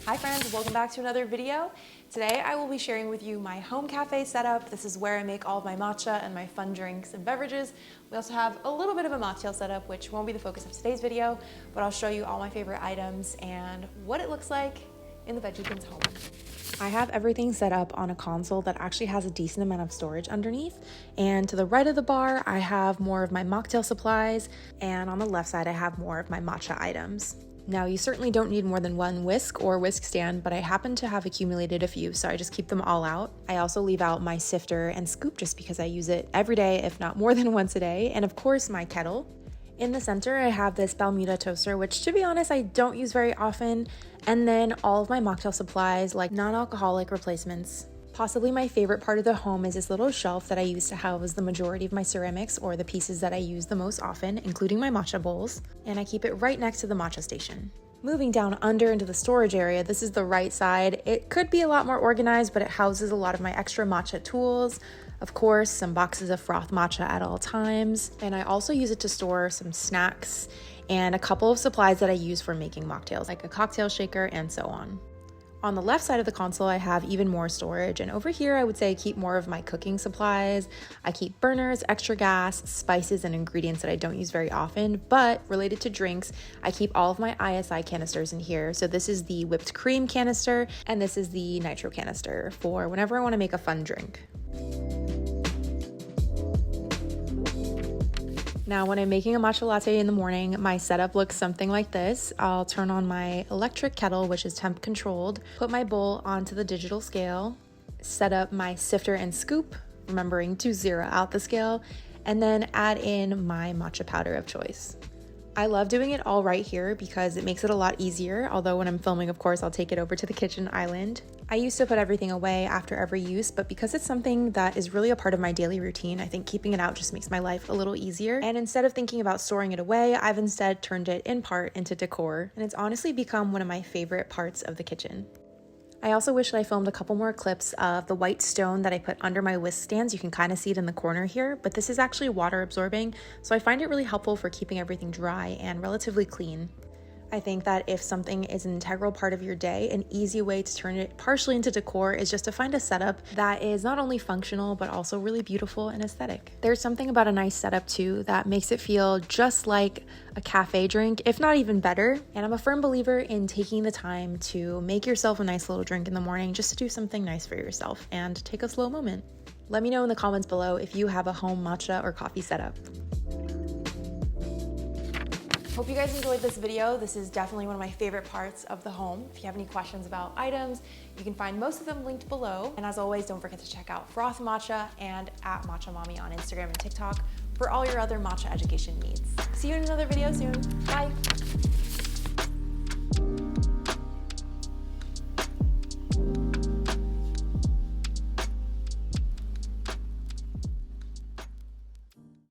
Hi friends, welcome back to another video. Today I will be sharing with you my home cafe setup. This is where I make all of my matcha and my fun drinks and beverages. We also have a little bit of a mocktail setup, which won't be the focus of today's video, but I'll show you all my favorite items and what it looks like in the Veggiekins home. I have everything set up on a console that actually has a decent amount of storage underneath, and to the right of the bar I have more of my mocktail supplies, and on the left side I have more of my matcha items. Now, you certainly don't need more than one whisk or whisk stand, but I happen to have accumulated a few, so I just keep them all out. I also leave out my sifter and scoop just because I use it every day, if not more than once a day, and of course my kettle. In the center, I have this Balmuda toaster, which to be honest, I don't use very often, and then all of my mocktail supplies like non-alcoholic replacements. Possibly my favorite part of the home is this little shelf that I use to house the majority of my ceramics, or the pieces that I use the most often, including my matcha bowls, and I keep it right next to the matcha station. Moving down under into the storage area, this is the right side. It could be a lot more organized, but it houses a lot of my extra matcha tools. Of course, some boxes of froth matcha at all times, and I also use it to store some snacks and a couple of supplies that I use for making mocktails, like a cocktail shaker and so on. On the left side of the console, I have even more storage, and over here I would say I keep more of my cooking supplies. I keep burners, extra gas, spices, and ingredients that I don't use very often, but related to drinks, I keep all of my ISI canisters in here. So this is the whipped cream canister, and this is the nitro canister for whenever I want to make a fun drink. Now, when I'm making a matcha latte in the morning, my setup looks something like this. I'll turn on my electric kettle, which is temp controlled, put my bowl onto the digital scale, set up my sifter and scoop, remembering to zero out the scale, and then add in my matcha powder of choice. I love doing it all right here because it makes it a lot easier, although when I'm filming, of course, I'll take it over to the kitchen island. I used to put everything away after every use, but because it's something that is really a part of my daily routine, I think keeping it out just makes my life a little easier. And instead of thinking about storing it away, I've instead turned it in part into decor, and it's honestly become one of my favorite parts of the kitchen. I also wish that I filmed a couple more clips of the white stone that I put under my whisk stands. You can kind of see it in the corner here, but this is actually water absorbing, so I find it really helpful for keeping everything dry and relatively clean. I think that if something is an integral part of your day, an easy way to turn it partially into decor is just to find a setup that is not only functional, but also really beautiful and aesthetic. There's something about a nice setup too that makes it feel just like a cafe drink, if not even better. And I'm a firm believer in taking the time to make yourself a nice little drink in the morning, just to do something nice for yourself and take a slow moment. Let me know in the comments below if you have a home matcha or coffee setup. Hope you guys enjoyed this video. This is definitely one of my favorite parts of the home. If you have any questions about items, you can find most of them linked below. And as always, don't forget to check out Froth Matcha and at Matcha Mommy on Instagram and TikTok for all your other matcha education needs. See you in another video soon. Bye.